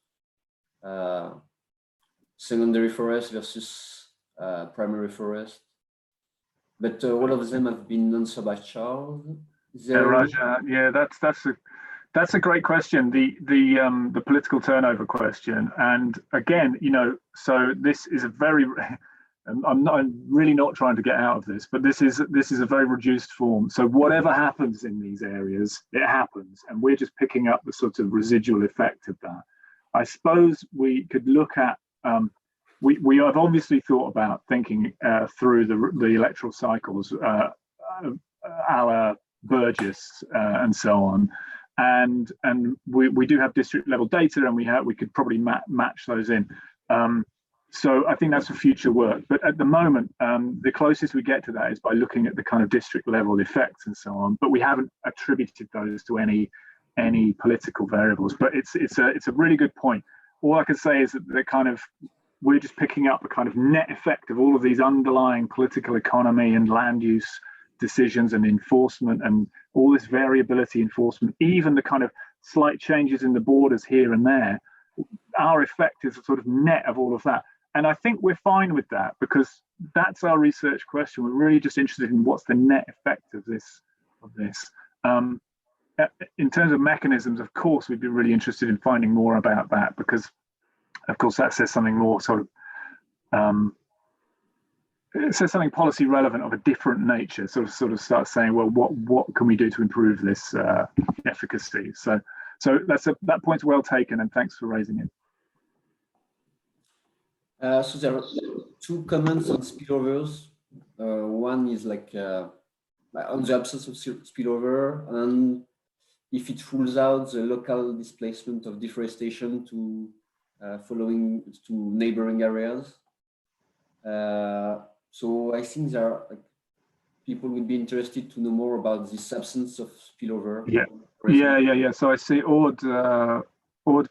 secondary forest versus primary forest, but all of them have been answered by Charles. Raja, yeah, that's a great question. The political turnover question, and again, so this is a very. I'm really not trying to get out of this, but this is a very reduced form. So whatever happens in these areas, it happens, and we're just picking up the sort of residual effect of that. I suppose we could look at. We have obviously thought about thinking through the electoral cycles, our Burgess and so on, and we do have district level data, and we could probably match those in. So I think that's for future work. But at the moment, the closest we get to that is by looking at the kind of district level effects and so on. But we haven't attributed those to any political variables. But it's a really good point. All I can say is that we're just picking up the kind of net effect of all of these underlying political economy and land use decisions and enforcement and all this variability enforcement, even the kind of slight changes in the borders here and there. Our effect is a sort of net of all of that. And I think we're fine with that because that's our research question. We're really just interested in what's the net effect of this. In terms of mechanisms, of course, we'd be really interested in finding more about that because, of course, that says something more sort of, it says something policy relevant of a different nature. Sort of start saying, well, what can we do to improve this efficacy? So that point's well taken, and thanks for raising it. So there are two comments on spillovers. One is on the absence of spillover, and if it rules out the local displacement of deforestation to neighboring areas. So I think there are people would be interested to know more about this absence of spillover. Yeah. So I see Ord Board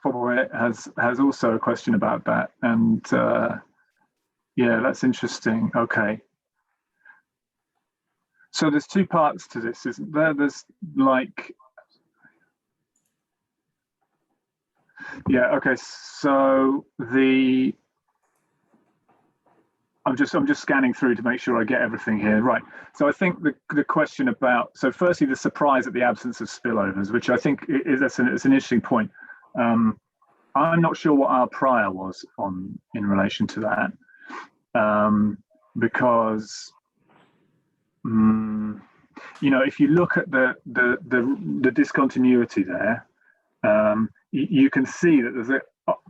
has also a question about that, and yeah, that's interesting. Okay, so there's two parts to this, isn't there? There's like, yeah, okay. So I'm just scanning through to make sure I get everything here. Right. So I think the question about, so firstly, the surprise at the absence of spillovers, which I think it's an interesting point. I'm not sure what our prior was in relation to that, because if you look at the discontinuity there, you can see that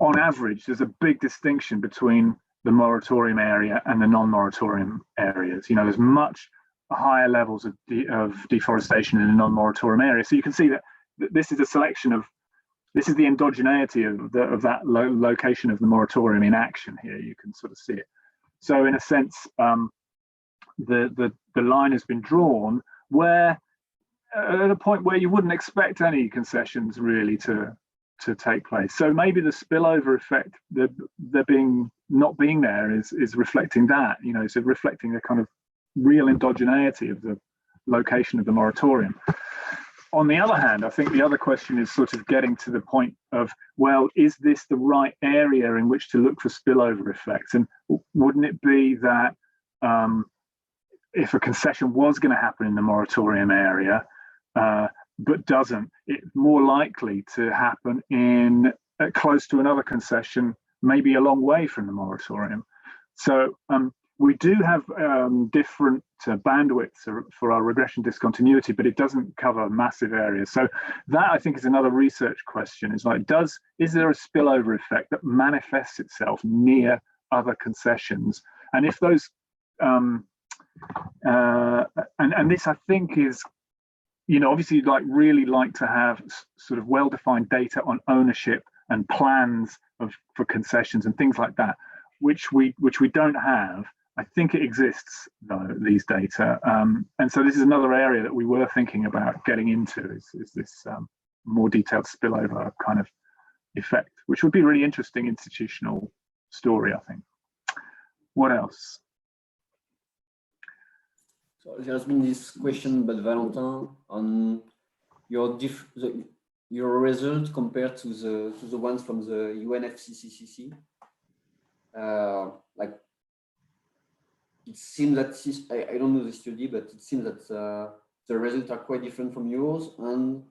on average there's a big distinction between the moratorium area and the non-moratorium areas. There's much higher levels of deforestation in the non-moratorium area. So you can see that this is a selection of, this is the endogeneity of that location of the moratorium in action here. You can sort of see it. So in a sense, the line has been drawn where at a point where you wouldn't expect any concessions really to take place. So maybe the spillover effect, there not being there is reflecting that, so reflecting the kind of real endogeneity of the location of the moratorium. On the other hand, I think the other question is sort of getting to the point of, well, is this the right area in which to look for spillover effects? And wouldn't it be that if a concession was going to happen in the moratorium area, but doesn't, it's more likely to happen in close to another concession, maybe a long way from the moratorium. So we do have different bandwidths for our regression discontinuity, but it doesn't cover massive areas. So that, I think, is another research question. Is like, is there a spillover effect that manifests itself near other concessions? And if those, and this, I think, is, obviously really like to have sort of well-defined data on ownership and plans for concessions and things like that, which we don't have. I think it exists though, these data, and so this is another area that we were thinking about getting into. Is this more detailed spillover kind of effect, which would be a really interesting institutional story, I think. What else? So there's been this question about Valentin on your result compared to the ones from the UNFCCC. Like, it seems that I don't know the study, but it seems that the results are quite different from yours, and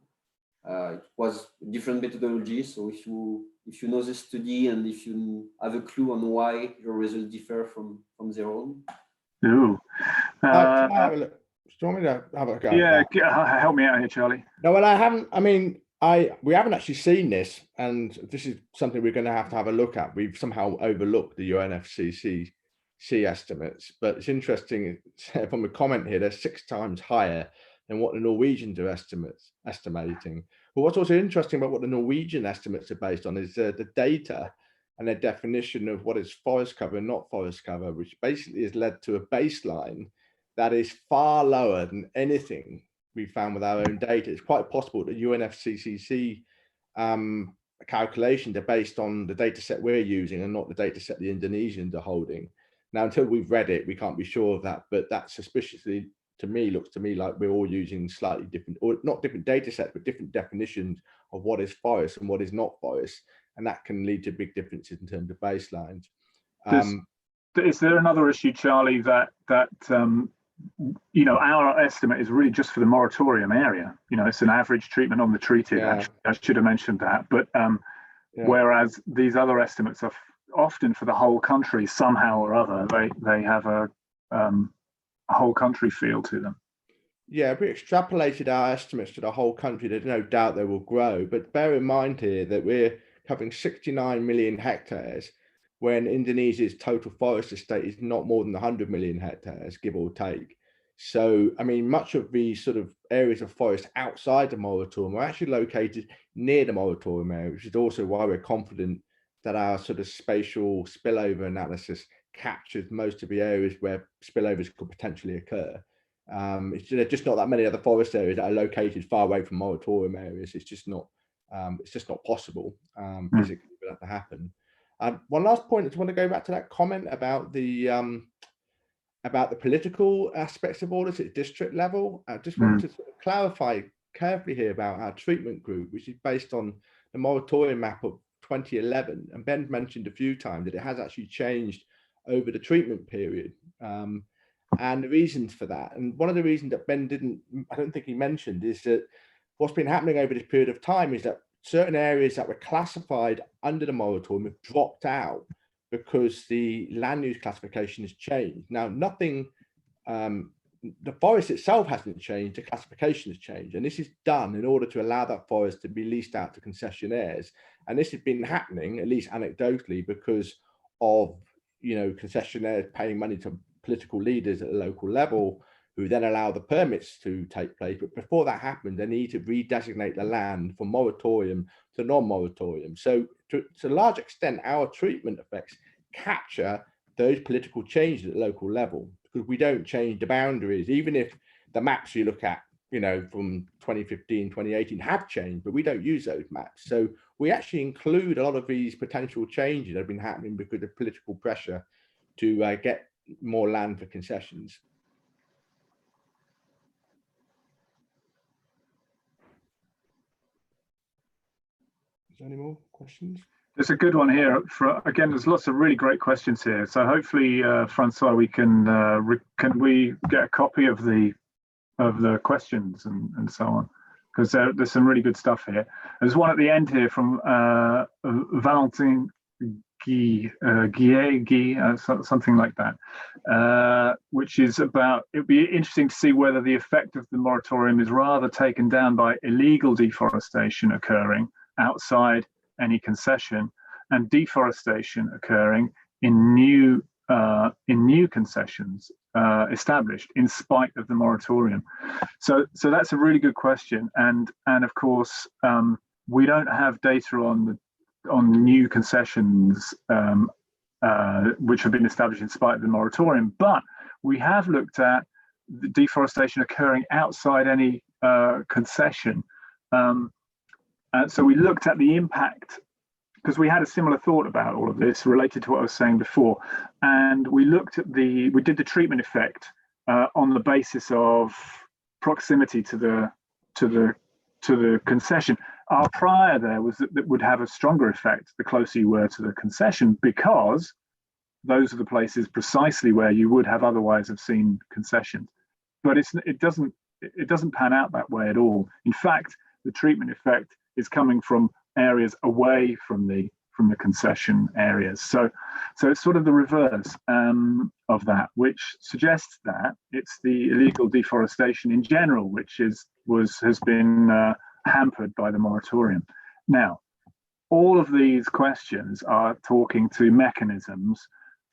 it was a different methodology. So if you know the study and if you have a clue on why your results differ from their own. Ooh. Can I have a look? Do you want me to have a go? Yeah, help me out here, Charlie. No, well, I haven't. I mean, we haven't actually seen this, and this is something we're going to have a look at. We've somehow overlooked the UNFCCC estimates, but it's interesting from a comment here, they're 6 times higher than what the Norwegians are estimating. But what's also interesting about what the Norwegian estimates are based on is the data and their definition of what is forest cover and not forest cover, which basically has led to a baseline that is far lower than anything we found with our own data. It's quite possible that UNFCCC calculations are based on the data set we're using and not the data set the Indonesians are holding. Now, until we've read it, we can't be sure of that, but that suspiciously, to me, looks to me like we're all using slightly different, or not different data sets, but different definitions of what is forest and what is not forest. And that can lead to big differences in terms of baselines. Is there another issue, Charlie, that our estimate is really just for the moratorium area? It's an average treatment on the treated. Yeah. I should have mentioned that. But whereas these other estimates are often for the whole country somehow or other, they have a whole country feel to them. Yeah, if we extrapolated our estimates to the whole country, there's no doubt they will grow. But bear in mind here that we're covering 69 million hectares, when Indonesia's total forest estate is not more than 100 million hectares, give or take. So, I mean, much of these sort of areas of forest outside the moratorium are actually located near the moratorium area, which is also why we're confident that our sort of spatial spillover analysis captures most of the areas where spillovers could potentially occur. There's just not that many other forest areas that are located far away from moratorium areas. It's just not It's just not possible physically for that to happen. One last point, I just want to go back to that comment about the political aspects of all this at district level. I just want to sort of clarify carefully here about our treatment group, which is based on the moratorium map of 2011. And Ben mentioned a few times that it has actually changed over the treatment period. And the reasons for that. And one of the reasons that Ben I don't think he mentioned, is that what's been happening over this period of time is that certain areas that were classified under the moratorium have dropped out because the land use classification has changed. Now, nothing, the forest itself hasn't changed, the classification has changed. And this is done in order to allow that forest to be leased out to concessionaires. And this has been happening, at least anecdotally, because of, concessionaires paying money to political leaders at the local level, who then allow the permits to take place. But before that happens, they need to redesignate the land from moratorium to non-moratorium. So to a large extent, our treatment effects capture those political changes at the local level, because we don't change the boundaries, even if the maps you look at, from 2015, 2018 have changed, but we don't use those maps. So we actually include a lot of these potential changes that have been happening because of political pressure to get more land for concessions. Is there any more questions? There's a good one here. Again, there's lots of really great questions here. So hopefully, Francois, we can we get a copy of the questions and so on, because there's some really good stuff here. There's one at the end here from Valentin Guy, something like that, which is about, it'd be interesting to see whether the effect of the moratorium is rather taken down by illegal deforestation occurring outside any concession, and deforestation occurring in new concessions established in spite of the moratorium. So that's a really good question, and of course we don't have data on new concessions which have been established in spite of the moratorium, but we have looked at the deforestation occurring outside any concession. So we looked at the impact, because we had a similar thought about all of this related to what I was saying before, and we looked at we did the treatment effect on the basis of proximity to the concession. Our prior there was that would have a stronger effect the closer you were to the concession, because those are the places precisely where you would have otherwise have seen concessions. But it doesn't pan out that way at all. In fact, the treatment effect is coming from areas away from the concession areas. So it's sort of the reverse of that, which suggests that it's the illegal deforestation in general which has been hampered by the moratorium. Now, all of these questions are talking to mechanisms,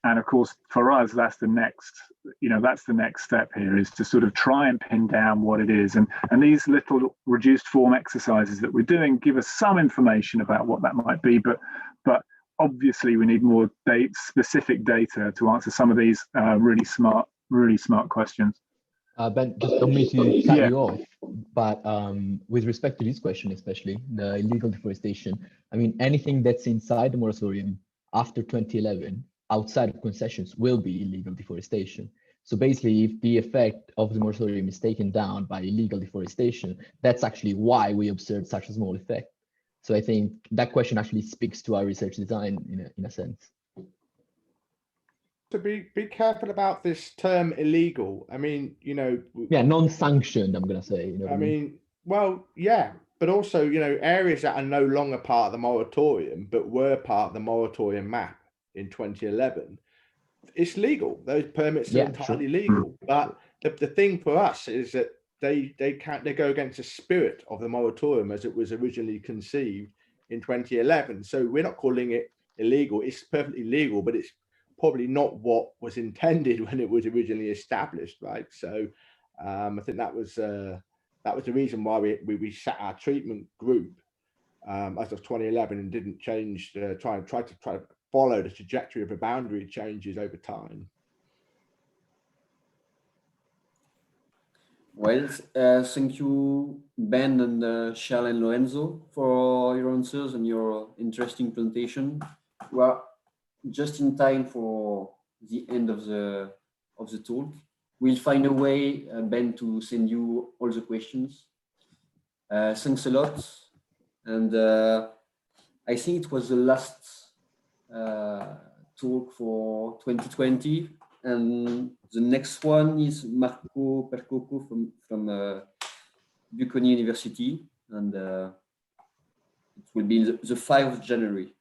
and of course for us that's the next step here, is to sort of try and pin down what it is, and these little reduced form exercises that we're doing give us some information about what that might be, but obviously we need more specific data to answer some of these really smart questions. Ben, just don't mean to cut you off, but with respect to this question, especially the illegal deforestation, I mean, anything that's inside the moratorium after 2011, outside of concessions, will be illegal deforestation. So basically, if the effect of the moratorium is taken down by illegal deforestation, that's actually why we observed such a small effect. So I think that question actually speaks to our research design in a sense. To be careful about this term illegal. I mean, yeah, non-sanctioned, I'm gonna say. I mean, well, yeah, but also, areas that are no longer part of the moratorium but were part of the moratorium map in 2011, it's legal. Those permits are entirely legal. But the thing for us is that they go against the spirit of the moratorium as it was originally conceived in 2011. So we're not calling it illegal. It's perfectly legal, but it's probably not what was intended when it was originally established, right? So I think that was the reason why we set our treatment group as of 2011 and didn't change, try to follow the trajectory of the boundary changes over time. Well, thank you, Ben and Charles and Lorenzo, for your answers and your interesting presentation. We are just in time for the end of the talk. We'll find a way, Ben, to send you all the questions. Thanks a lot, and I think it was the last talk for 2020. And the next one is Marco Percoco from Bocconi University, and it will be the 5th of January.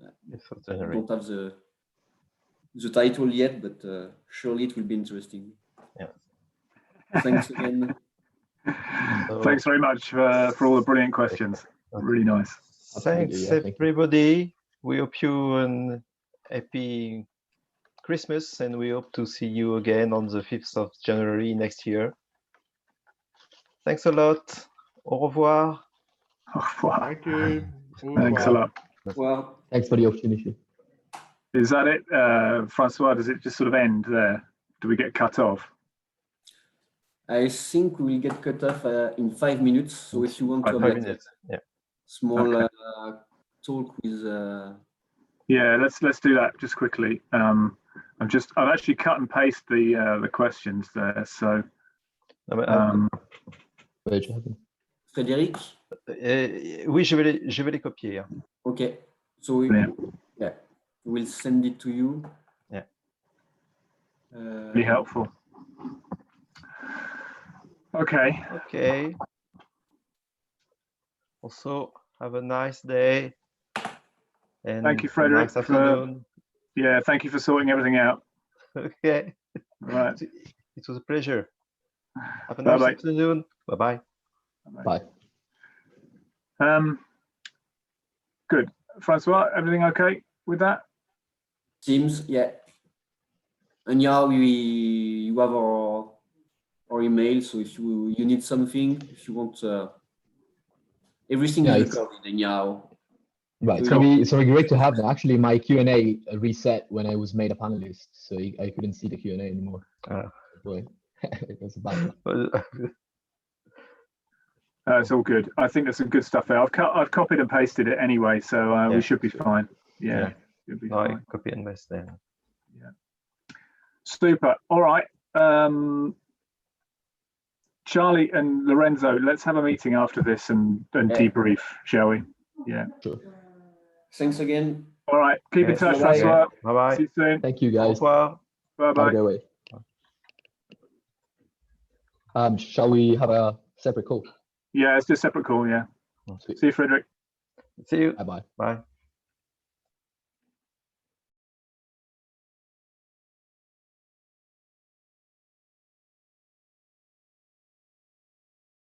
I don't have the title yet, but surely it will be interesting. Yeah. Thanks again. Thanks very much for all the brilliant questions. Really nice. Thanks, yeah, thank you. everybody. We hope you an happy Christmas, and we hope to see you again on the 5th of January next year. Thanks a lot. Au revoir. Thank you. Thanks a lot. Well, Thanks for the opportunity. Is that it, Francois? Does it just sort of end there? Do we get cut off? I think we will get cut off in 5 minutes. So if you want to have 5 like minutes. Yeah. small Okay. talk with Yeah, let's do that just quickly. I've actually cut and pasted the questions there. So Where did you have them? Frédéric. Oui, je vais les copier. Hein. Okay, so we'll send it to you. Yeah. really helpful. Okay. Okay. Also, have a nice day. And Thank you, a Frederick, Nice afternoon. Yeah, thank you for sorting everything out. Okay. Right. It was a pleasure. Have a Bye-bye. nice afternoon. Bye-bye. Bye. Good. Francois, everything okay with that? Teams, yeah. And yeah, you have our email. So if you need something, if you want everything Yeah, is it's- recorded, then yeah. Right, it's Cool. gonna be great to have that. Actually, my Q&A reset when I was made a panelist, so I couldn't see the Q&A anymore. Boy, it was bad. It's all good. I think there's some good stuff there. I've copied and pasted it anyway, so Yeah, we should be sure. fine. Yeah, Yeah. should be No, I fine. copy and paste there. Super. All right. Charlie and Lorenzo, let's have a meeting after this and Yeah. debrief, shall we? Yeah. Sure. Thanks again. All right. Keep in Yes. touch, Bye-bye. Francois. Bye-bye. See you soon. Thank you, Au guys. revoir. Bye Have a bye. great way. Shall we have a separate call? Yeah, it's just a separate call. Yeah. Sweet. See you, Frederick. See you. Bye-bye. Bye.